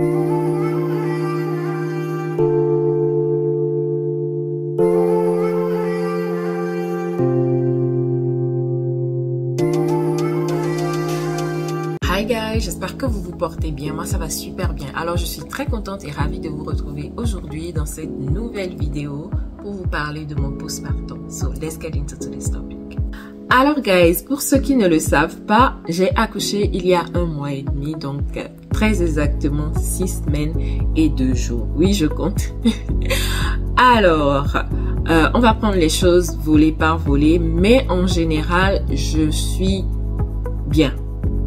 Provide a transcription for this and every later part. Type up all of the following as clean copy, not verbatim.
Hi guys, j'espère que vous vous portez bien. Moi ça va super bien. Alors je suis très contente et ravie de vous retrouver aujourd'hui dans cette nouvelle vidéo pour vous parler de mon postpartum. So let's get into today's topic. Alors guys, pour ceux qui ne le savent pas, j'ai accouché il y a 1 mois et demi, donc très exactement 6 semaines et 2 jours. Oui, je compte. Alors, on va prendre les choses volet par volet, mais en général, je suis bien.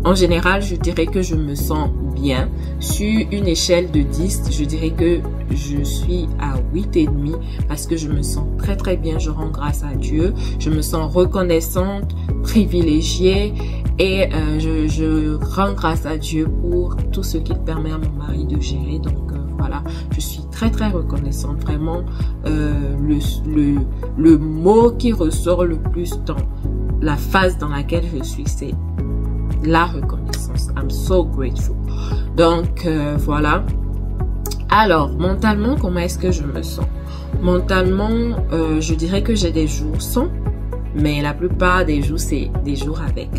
En général, je dirais que je me sens bien. Sur une échelle de 10, je dirais que je suis à 8,5 parce que je me sens très très bien. Je rends grâce à Dieu. Je me sens reconnaissante, privilégiée et je rends grâce à Dieu pour tout ce qu'il permet à mon mari de gérer. Donc voilà, je suis très très reconnaissante. Vraiment, le mot qui ressort le plus dans la phase dans laquelle je suis, c'est la reconnaissance. I'm so grateful. Donc voilà. Alors mentalement, comment est-ce que je me sens? Mentalement, je dirais que j'ai des jours sans, mais la plupart des jours c'est des jours avec.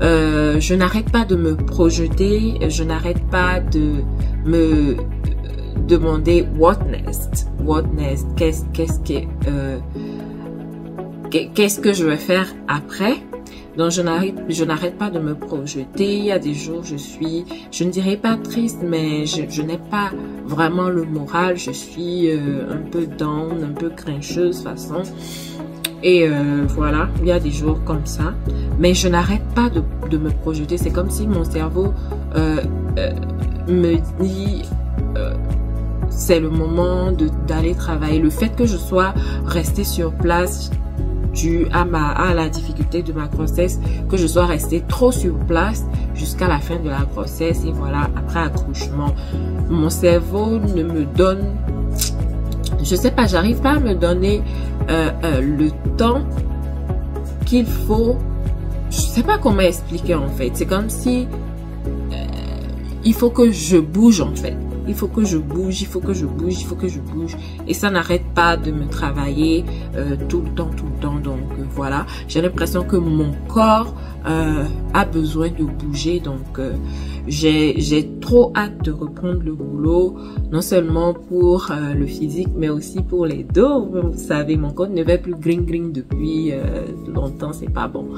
Je n'arrête pas de me projeter, je n'arrête pas de me demander what next, qu'est-ce que je vais faire après. Donc je n'arrête pas de me projeter. Il y a des jours je ne dirais pas triste, mais je n'ai pas vraiment le moral. Je suis un peu down, un peu grincheuse façon. Et voilà, il y a des jours comme ça. Mais je n'arrête pas de me projeter. C'est comme si mon cerveau me dit c'est le moment d'aller travailler. Le fait que je sois restée sur place dû à la difficulté de ma grossesse, que je sois restée trop sur place jusqu'à la fin de la grossesse et voilà, après accouchement, mon cerveau ne me donne, je sais pas, j'arrive pas à me donner le temps qu'il faut. Je sais pas comment expliquer en fait. C'est comme si il faut que je bouge en fait. Il faut que je bouge, il faut que je bouge, il faut que je bouge. Et ça n'arrête pas de me travailler tout le temps. Donc voilà, j'ai l'impression que mon corps a besoin de bouger. Donc j'ai trop hâte de reprendre le boulot. Non seulement pour le physique, mais aussi pour les dos. Vous savez, mon corps ne va plus gring depuis longtemps, c'est pas bon.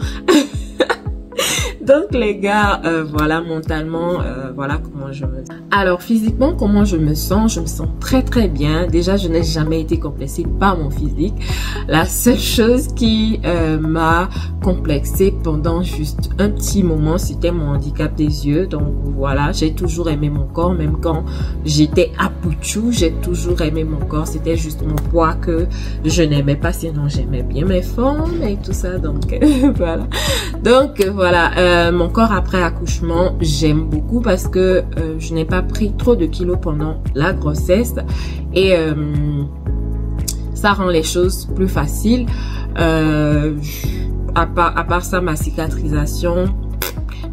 Donc les gars, voilà, mentalement, voilà comment je me sens. Alors physiquement, comment je me sens? Je me sens très très bien. Déjà, je n'ai jamais été complexée par mon physique. La seule chose qui m'a complexée pendant juste un petit moment, c'était mon handicap des yeux. Donc voilà, j'ai toujours aimé mon corps, même quand j'étais à Pouchou, j'ai toujours aimé mon corps. C'était juste mon poids que je n'aimais pas, sinon j'aimais bien mes formes et tout ça. Donc voilà. Donc voilà. Mon corps après accouchement, j'aime beaucoup parce que je n'ai pas pris trop de kilos pendant la grossesse et ça rend les choses plus faciles. À part ça, ma cicatrisation,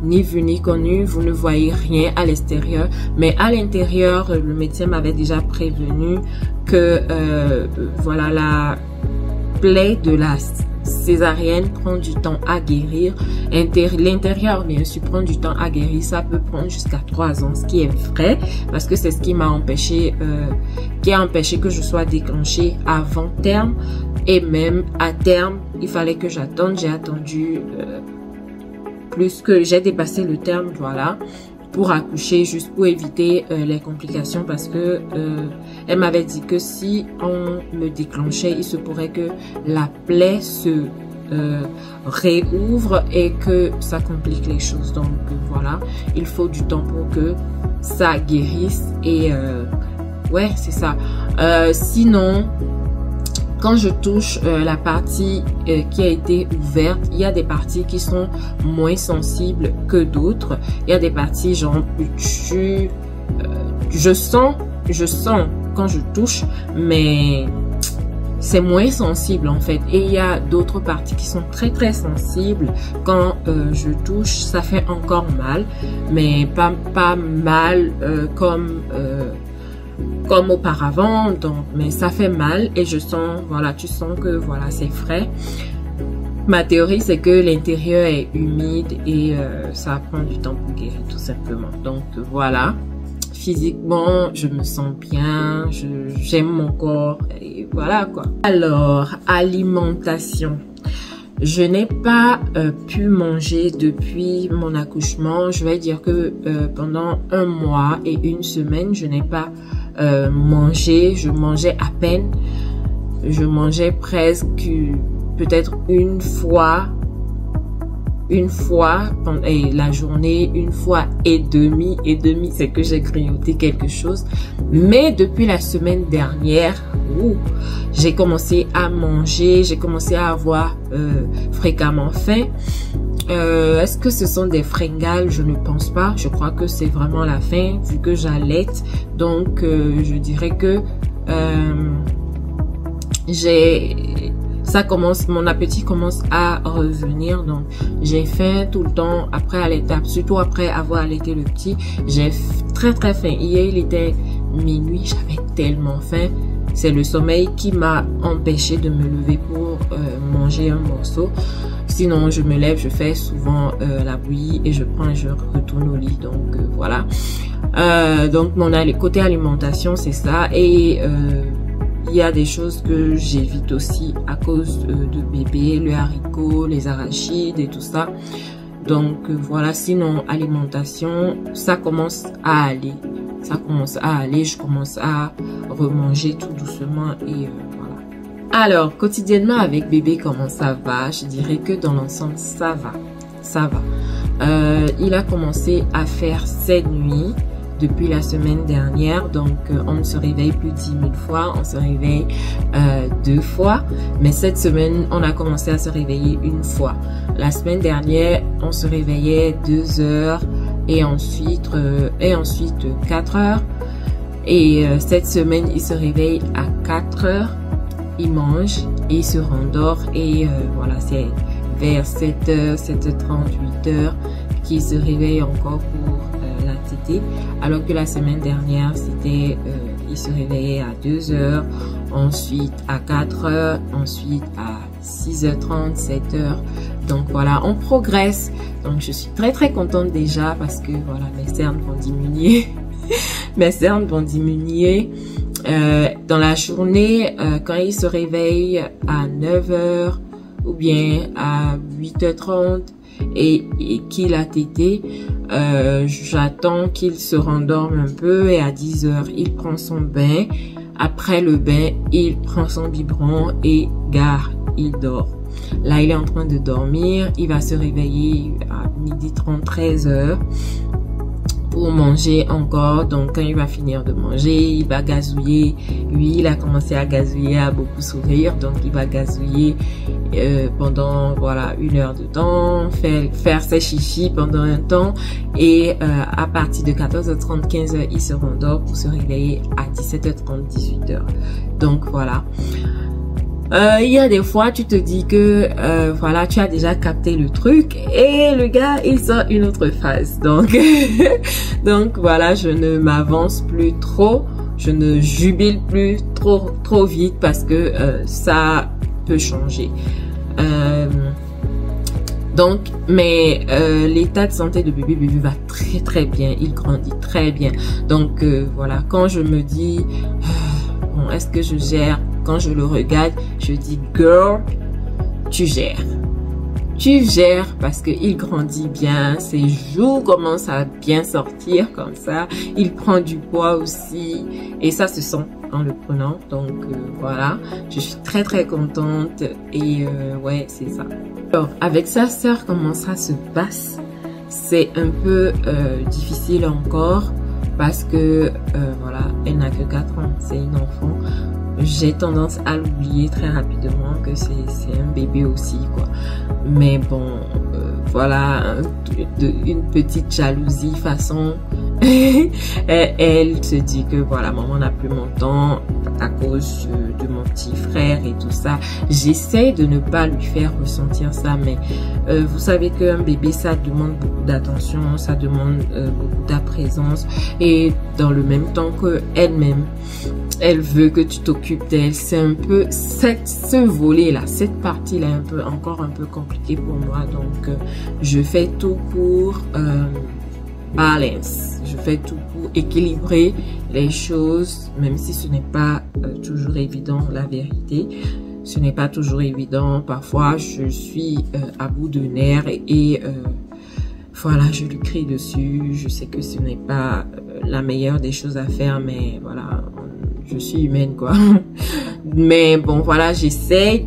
ni vu ni connu, vous ne voyez rien à l'extérieur, mais à l'intérieur, le médecin m'avait déjà prévenu que voilà, la plaie de la césarienne prend du temps à guérir. L'intérieur bien sûr prend du temps à guérir. Ça peut prendre jusqu'à 3 ans, ce qui est vrai parce que c'est ce qui m'a empêché qui a empêché que je sois déclenchée avant terme. Et même à terme il fallait que j'attende. J'ai attendu plus que j'ai dépassé le terme, voilà, pour accoucher, juste pour éviter les complications parce que elle m'avait dit que si on me déclenchait, il se pourrait que la plaie se réouvre et que ça complique les choses. Donc voilà, il faut du temps pour que ça guérisse et ouais, c'est ça. Sinon, quand je touche la partie qui a été ouverte, il y a des parties qui sont moins sensibles que d'autres. Il y a des parties genre je sens quand je touche, mais c'est moins sensible en fait. Et il y a d'autres parties qui sont très très sensibles. Quand je touche, ça fait encore mal, mais pas mal comme auparavant. Donc, mais ça fait mal et je sens, voilà, tu sens que voilà, c'est frais. Ma théorie, c'est que l'intérieur est humide et ça prend du temps pour guérir, tout simplement. Donc voilà. Physiquement, je me sens bien, j'aime mon corps et voilà quoi. Alors, alimentation. Je n'ai pas pu manger depuis mon accouchement. Je vais dire que pendant 1 mois et 1 semaine, je n'ai pas mangé. Je mangeais à peine. Je mangeais presque peut-être une fois et la journée, 1 fois et demie, c'est que j'ai grignoté quelque chose. Mais depuis la semaine dernière, j'ai commencé à manger, j'ai commencé à avoir fréquemment faim. Est-ce que ce sont des fringales? Je ne pense pas. Je crois que c'est vraiment la faim vu que j'allaite. Donc je dirais que mon appétit commence à revenir. Donc j'ai faim tout le temps après allaiter, surtout après avoir allaité le petit. J'ai très très faim. Hier il était minuit, j'avais tellement faim. C'est le sommeil qui m'a empêché de me lever pour manger un morceau. Sinon je me lève, je fais souvent la bouillie et je retourne au lit. Donc voilà. Donc mon côté alimentation c'est ça. Et il y a des choses que j'évite aussi à cause de bébé, le haricot, les arachides et tout ça. Donc voilà, sinon alimentation, ça commence à aller. Ça commence à aller, je commence à remanger tout doucement et voilà. Alors, quotidiennement avec bébé, comment ça va? Je dirais que dans l'ensemble, ça va. Ça va. Il a commencé à faire 7 nuits. Depuis la semaine dernière, donc on ne se réveille plus 10 000 fois, on se réveille 2 fois, mais cette semaine on a commencé à se réveiller 1 fois. La semaine dernière on se réveillait 2 heures et ensuite 4 heures, et cette semaine il se réveille à 4 heures, il mange et il se rendort, et voilà, c'est vers 7h, 7h30, 8h qu'il se réveille encore pour la tétée, alors que la semaine dernière c'était il se réveillait à 2 heures, ensuite à 4 heures, ensuite à 6h30, 7h. Donc voilà, on progresse. Donc je suis très très contente déjà parce que voilà, mes cernes vont diminuer. Mes cernes vont diminuer. Dans la journée, quand il se réveille à 9h ou bien à 8h30 et qu'il a tété, j'attends qu'il se rendorme un peu, et à 10h il prend son bain. Après le bain, il prend son biberon et il dort. Là il est en train de dormir, il va se réveiller à 12h30, 13h pour manger encore. Donc quand il va finir de manger, il va gazouiller. Lui, il a commencé à gazouiller, à beaucoup sourire, donc il va gazouiller pendant voilà 1 heure de temps, faire ses chichis pendant un temps, et à partir de 14h30, 15h, il se rendort pour se réveiller à 17h30, 18h. Donc voilà. Il y a des fois tu te dis que voilà, tu as déjà capté le truc et le gars il sort une autre phase. Donc donc voilà, je ne m'avance plus trop, je ne jubile plus trop vite parce que ça peut changer. Donc mais l'état de santé de bébé va très très bien, il grandit très bien. Donc voilà, quand je me dis bon, est-ce que je gère? Quand je le regarde, je dis girl, tu gères. Tu gères parce que il grandit bien, ses joues commencent à bien sortir comme ça. Il prend du poids aussi et ça se sent en le prenant. Donc voilà, je suis très très contente et ouais, c'est ça. Alors avec sa sœur, comment ça se passe? C'est un peu difficile encore parce que voilà, elle n'a que 4 ans, c'est une enfant. J'ai tendance à l'oublier très rapidement que c'est un bébé aussi quoi. Mais bon, voilà, une petite jalousie façon Elle se dit que voilà, maman n'a plus mon temps à cause de mon petit frère et tout ça. J'essaie de ne pas lui faire ressentir ça, mais vous savez qu'un bébé, ça demande beaucoup d'attention, ça demande beaucoup de présence, et dans le même temps que elle-même, elle veut que tu t'occupes d'elle. C'est un peu ce volet-là, cette partie-là encore un peu compliquée pour moi. Donc, je fais tout pour balance. Je fais tout pour équilibrer les choses, même si ce n'est pas toujours évident, la vérité. Ce n'est pas toujours évident. Parfois, je suis à bout de nerfs et voilà, je lui crie dessus. Je sais que ce n'est pas la meilleure des choses à faire, mais voilà, je suis humaine, quoi. Mais bon, voilà, j'essaie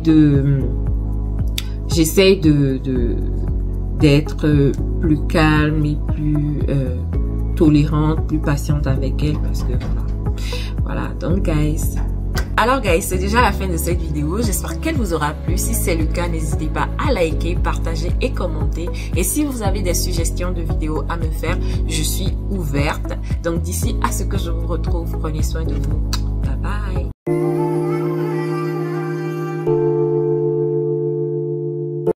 d'être plus calme et plus tolérante, plus patiente avec elle, parce que voilà. Donc guys, alors guys, c'est déjà la fin de cette vidéo. J'espère qu'elle vous aura plu. Si c'est le cas, n'hésitez pas à liker, partager et commenter. Et si vous avez des suggestions de vidéos à me faire, je suis ouverte. Donc d'ici à ce que je vous retrouve, prenez soin de vous. Bye bye.